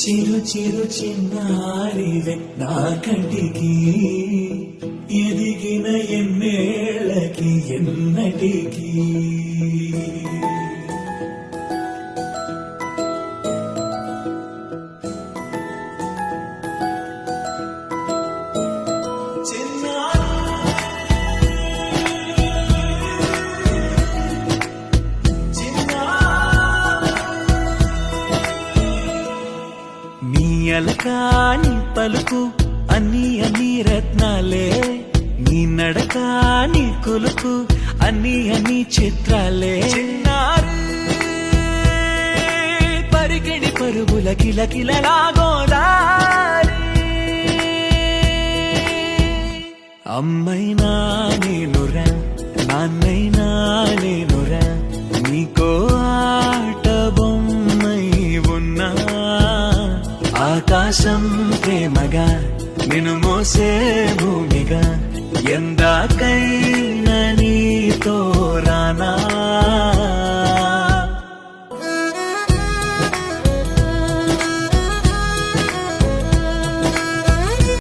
చిరు చిరు చిన్నారివే నా కంటికి ఎదిగిన ఎన్నేళ్ళకి ఎన్నటికి అలకాని పలుకు అన్ని అన్ని రత్నాలే నీ నడకాని కులుకు అన్ని అన్ని చిత్రాలే పరిగిణి పరుగుల కిలకిలలాగోదారి అమ్మైనా నేనురా నాన్నైనా నేనురా నీకో ఆట బొమ్మై ఉన్నా ఆకాశం ప్రేమగా నిన్ను మోసే భూమిగా ఎందాకై